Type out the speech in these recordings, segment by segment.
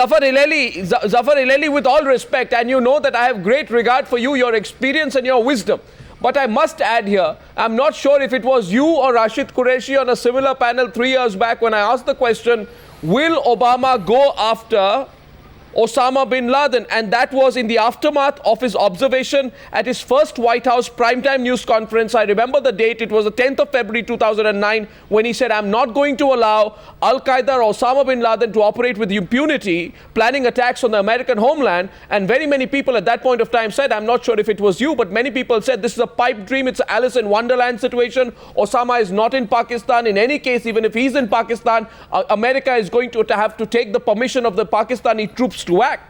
Zafar Hilali, with all respect, and you know that I have great regard for you, your experience and your wisdom. But I must add here, I'm not sure if it was you or Rashid Qureshi on a similar panel 3 years back when I asked the question, will Obama go after Osama bin Laden? And that was in the aftermath of his observation at his first White House primetime news conference. I remember the date. It was the 10th of February 2009 when he said, I'm not going to allow Al-Qaeda or Osama bin Laden to operate with impunity, planning attacks on the American homeland. And very many people at that point of time said, I'm not sure if it was you, but many people said this is a pipe dream. It's an Alice in Wonderland situation. Osama is not in Pakistan. In any case, even if he's in Pakistan, America is going to have to take the permission of the Pakistani troops to act.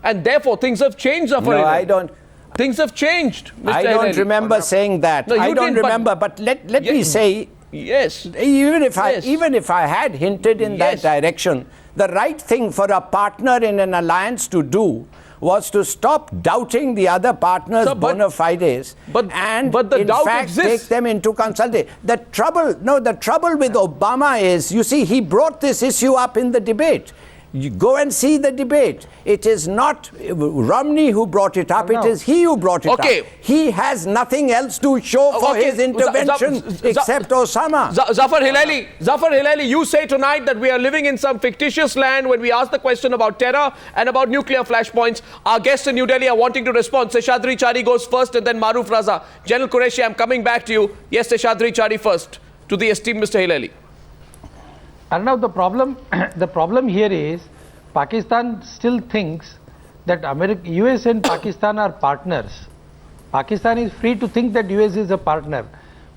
And therefore things have changed. No, I don't. Things have changed, Mr. I don't remember saying that. No, I don't remember, but let me say, yes, even if I had hinted in that direction, the right thing for a partner in an alliance to do was to stop doubting the other partner's bona fides and in fact take them into consultation. The trouble with Obama is, you see, he brought this issue up in the debate. You go and see the debate. It is not Romney who brought it up, it is he who brought it up. He has nothing else to show for his intervention except Osama. Zafar Hilali, you say tonight that we are living in some fictitious land when we ask the question about terror and about nuclear flashpoints. Our guests in New Delhi are wanting to respond. Seshadri Chari goes first and then Maruf Raza. General Qureshi, I'm coming back to you. Yes, Seshadri Chari first. To the esteemed Mr. Hilali. Arnav, the problem here is Pakistan still thinks that US and Pakistan are partners. Pakistan is free to think that US is a partner.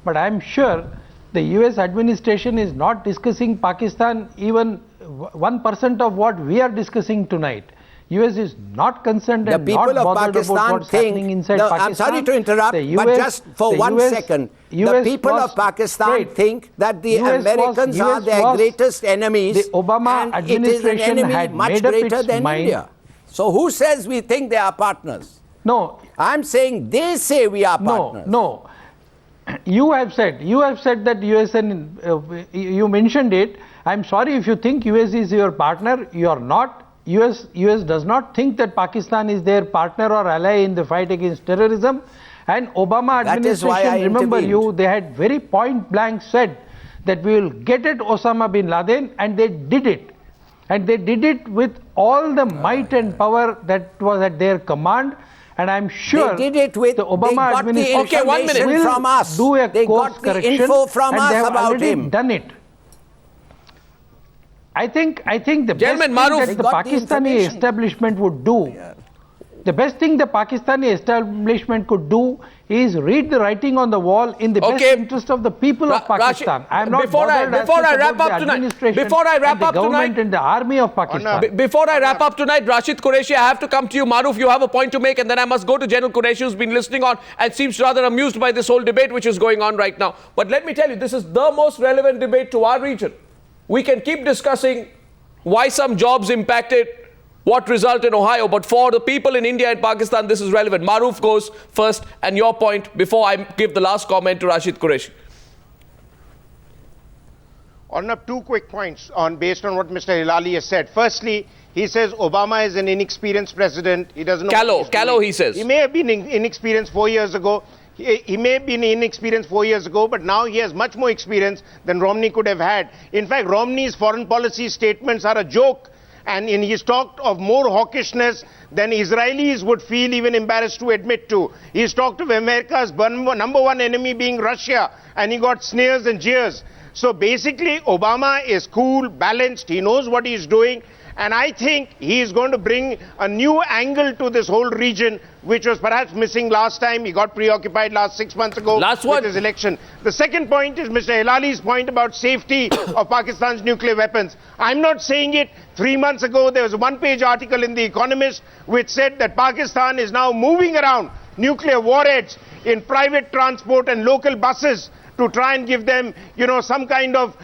But I am sure the US administration is not discussing Pakistan even 1% of what we are discussing tonight. US is not concerned and not bothered about what's happening inside Pakistan. I'm sorry to interrupt, but just for 1 second. The people of Pakistan think that the Americans are their greatest enemies. The Obama administration had much greater than India. So who says we think they are partners? No. I'm saying they say we are partners. No. You have said that US and you mentioned it. I'm sorry if you think US is your partner. You are not. US does not think that Pakistan is their partner or ally in the fight against terrorism. And Obama administration, remember you, they had very point blank said that we will get at Osama bin Laden, and they did it. And they did it with all the might and power that was at their command. And I'm sure they did it with the Obama administration will do a course correction, info from and us they have about already him. done it. I think the best thing that the Pakistani establishment would do, the best thing the Pakistani establishment could do is read the writing on the wall in the best interest of the people of Pakistan. I am not before I wrap up tonight, and the army of Pakistan. Before I wrap up tonight, Rashid Qureshi, I have to come to you. Maruf, you have a point to make, and then I must go to General Qureshi, who's been listening on and seems rather amused by this whole debate which is going on right now. But let me tell you, this is the most relevant debate to our region. We can keep discussing why some jobs impacted, what result in Ohio, but for the people in India and Pakistan, this is relevant. Maruf goes first, and your point before I give the last comment to Rashid Qureshi. On up 2 quick points based on what Mr. Hilali has said. Firstly, he says Obama is an inexperienced president. He doesn't know. Callow, he says. He may have been inexperienced 4 years ago. He may have been inexperienced 4 years ago, but now he has much more experience than Romney could have had. In fact, Romney's foreign policy statements are a joke, and he's talked of more hawkishness than Israelis would feel even embarrassed to admit to. He's talked of America's number one enemy being Russia, and he got sneers and jeers. So basically, Obama is cool, balanced, he knows what he's doing. And I think he is going to bring a new angle to this whole region, which was perhaps missing last time. He got preoccupied last 6 months ago with his election. The second point is Mr. Hilali's point about safety of Pakistan's nuclear weapons. I'm not saying it. 3 months ago, there was a one-page article in The Economist which said that Pakistan is now moving around nuclear warheads in private transport and local buses to try and give them, some kind of,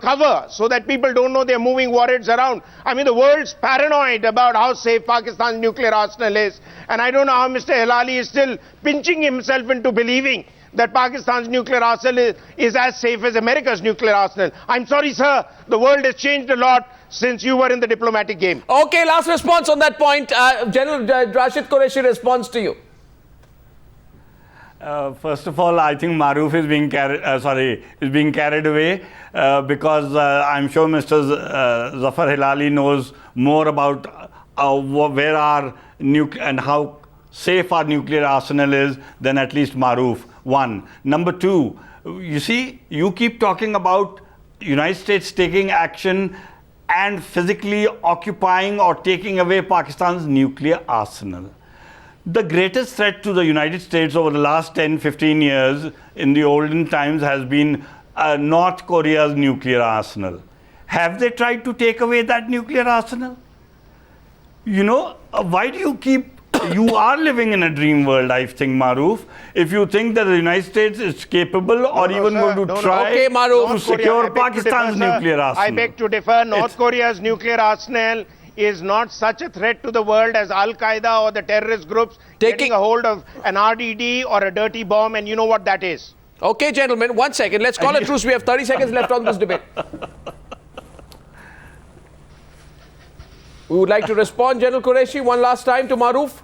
cover so that people don't know they're moving warheads around. I mean, the world's paranoid about how safe Pakistan's nuclear arsenal is. And I don't know how Mr. Hilali is still pinching himself into believing that Pakistan's nuclear arsenal is as safe as America's nuclear arsenal. I'm sorry, sir, the world has changed a lot. since you were in the diplomatic game. Okay, last response on that point. General Rashid Qureshi responds to you. First of all, I think Maroof is being carried away because I'm sure Mr. Zafar Hilali knows more about where our and how safe our nuclear arsenal is than at least Maroof. One. Number two, you see, you keep talking about United States taking action and physically occupying or taking away Pakistan's nuclear arsenal. The greatest threat to the United States over the last 10-15 years in the olden times has been North Korea's nuclear arsenal. Have they tried to take away that nuclear arsenal? You know, why do you keep... You are living in a dream world, I think, Maroof. If you think that the United States is capable or even going to try to secure Pakistan's nuclear arsenal. I beg to differ. North Korea's nuclear arsenal is not such a threat to the world as Al-Qaeda or the terrorist groups taking a hold of an RDD or a dirty bomb, and you know what that is. Okay, gentlemen, 1 second. Let's call a truce. We have 30 seconds left on this debate. We would like to respond, General Qureshi, one last time to Maroof.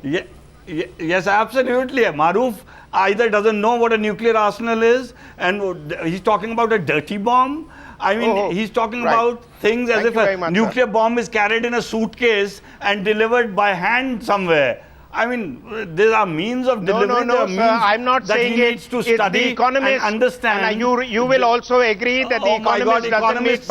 Yes, absolutely. Maroof either doesn't know what a nuclear arsenal is, and he's talking about a dirty bomb. I mean, he's talking about things as if a nuclear bomb is carried in a suitcase and delivered by hand somewhere. I mean, there are means of delivery. No, sir, I'm not saying he needs to study the Economist, and understand. And you will also agree that the Economist doesn't make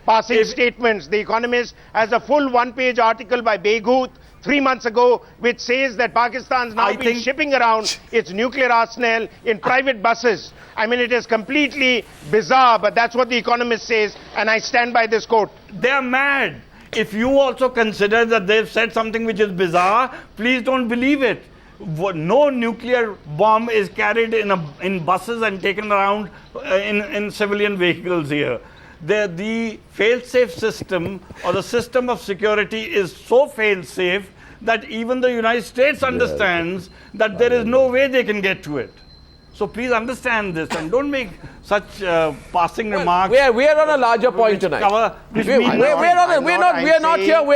passing statements. The Economist has a full one-page article by Beghoot 3 months ago, which says that Pakistan's now been shipping around its nuclear arsenal in private buses. I mean, it is completely bizarre, but that's what the Economist says, and I stand by this quote. They are mad. If you also consider that they've said something which is bizarre, please don't believe it. No nuclear bomb is carried in buses and taken around in civilian vehicles here. The fail-safe system or the system of security is so fail-safe that even the United States understands that there is no way they can get to it. So please understand this and don't make such passing remarks. We are on a larger point tonight. We're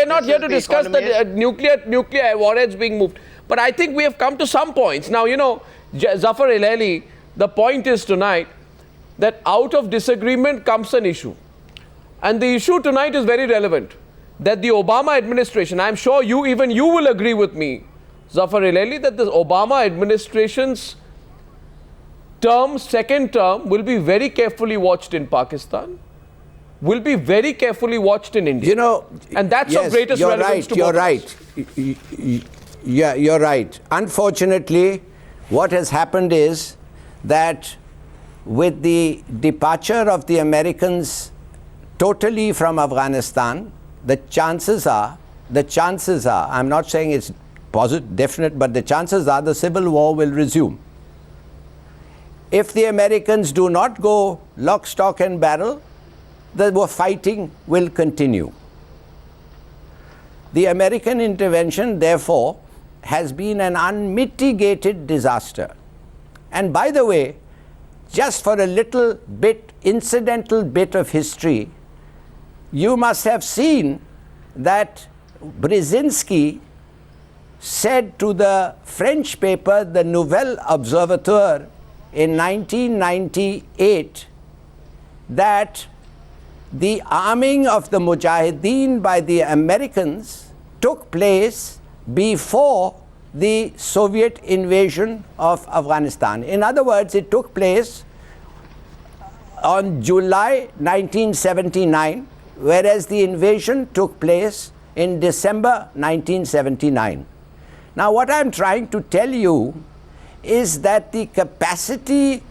not here to discuss the nuclear warheads being moved. But I think we have come to some points. Now, you know, Zafar Hilali, the point is tonight that out of disagreement comes an issue. And the issue tonight is very relevant. That the Obama administration, I'm sure you will agree with me, Zafar Hilali, that the Obama administration's second term will be very carefully watched in Pakistan, will be very carefully watched in India. You know, and that's of greatest relevance to both of us. Yeah, you're right. Unfortunately, what has happened is that with the departure of the Americans totally from Afghanistan, the chances are, I'm not saying it's definite, but the chances are the civil war will resume. If the Americans do not go lock, stock and barrel, the fighting will continue. The American intervention, therefore, has been an unmitigated disaster. And by the way, just for a little bit, incidental bit of history, you must have seen that Brzezinski said to the French paper, the Nouvel Observateur, in 1998, that the arming of the Mujahideen by the Americans took place before the Soviet invasion of Afghanistan. In other words, it took place on July 1979, whereas the invasion took place in December 1979. Now, what I'm trying to tell you is that the capacity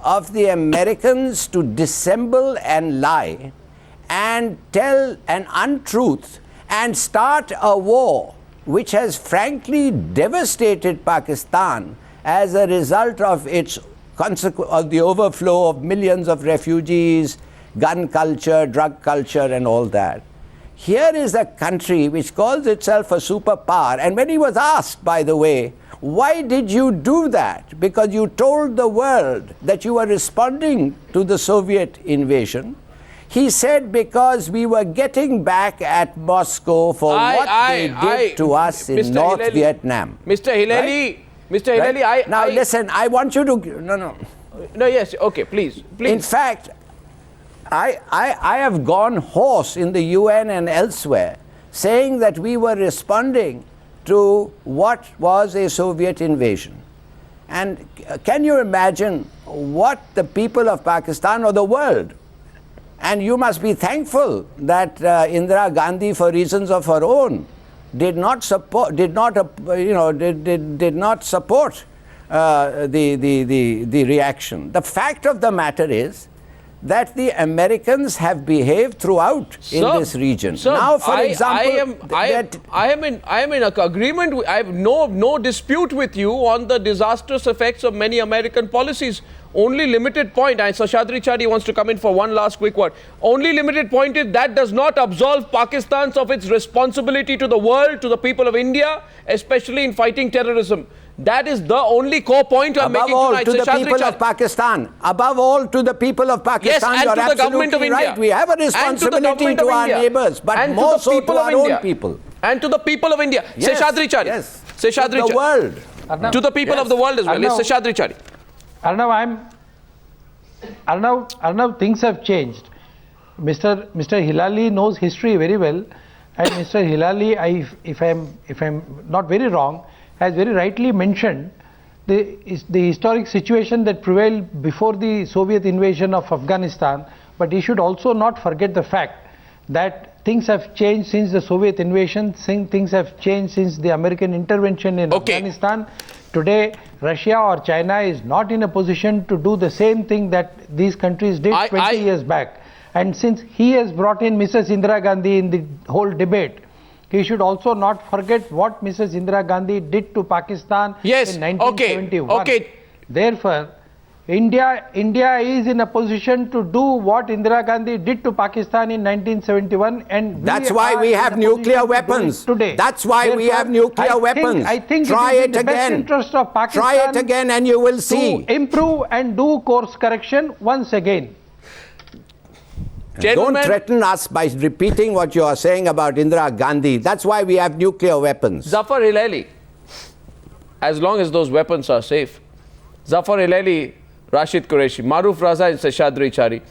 of the Americans to dissemble and lie and tell an untruth and start a war which has frankly devastated Pakistan as a result of the overflow of millions of refugees, gun culture, drug culture and all that. Here is a country which calls itself a superpower, and when he was asked, by the way, why did you do that? Because you told the world that you were responding to the Soviet invasion. He said because we were getting back at Moscow for what they did to us in North Vietnam. Mr. Hilali, Mr. Hilali, Now listen, I want you to... No, yes, okay, please. In fact, I have gone hoarse in the UN and elsewhere saying that we were responding to what was a Soviet invasion. And can you imagine what the people of Pakistan or the world, and you must be thankful that Indira Gandhi, for reasons of her own, did not support the reaction. The fact of the matter is that the Americans have behaved throughout in this region. Now, for example, I am in agreement. I have no dispute with you on the disastrous effects of many American policies. Only limited point, and Seshadri Chari wants to come in for one last quick word. Only limited point is that does not absolve Pakistan of its responsibility to the world, to the people of India, especially in fighting terrorism. That is the only core point I'm making tonight. To the people of Pakistan. Above all, to the people of Pakistan. Yes, and to the government of India. Right. We have a responsibility to our neighbors, but more so to our own people. And to the people of India. Yes, Seshadri Chari. Yes. Seshadri Chari. The world. Arnav, to the people of the world as well. Yes, Seshadri Chari. Arnav, things have changed. Mr. Hilali knows history very well, and Mr. Hilali, if I'm not very wrong, has very rightly mentioned the historic situation that prevailed before the Soviet invasion of Afghanistan. But he should also not forget the fact that things have changed since the Soviet invasion. Things have changed since the American intervention in Afghanistan. Today, Russia or China is not in a position to do the same thing that these countries did 20 years back. And since he has brought in Mrs. Indira Gandhi in the whole debate, he should also not forget what Mrs. Indira Gandhi did to Pakistan in 1971. Therefore, India is in a position to do what Indira Gandhi did to Pakistan in 1971, and that's why we have nuclear weapons today. That's why we have nuclear weapons. I think try it is it in the again. Best interest of Pakistan. Try it again, and you will see. To improve and do course correction once again. Gentlemen, don't threaten us by repeating what you are saying about Indira Gandhi. That's why we have nuclear weapons. Zafar Hilali, as long as those weapons are safe. Zafar Hilali, Rashid Qureshi, Maruf Raza and Seshadri Chari,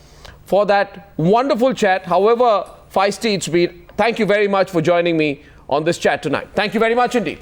for that wonderful chat, however feisty it's been. Thank you very much for joining me on this chat tonight. Thank you very much indeed.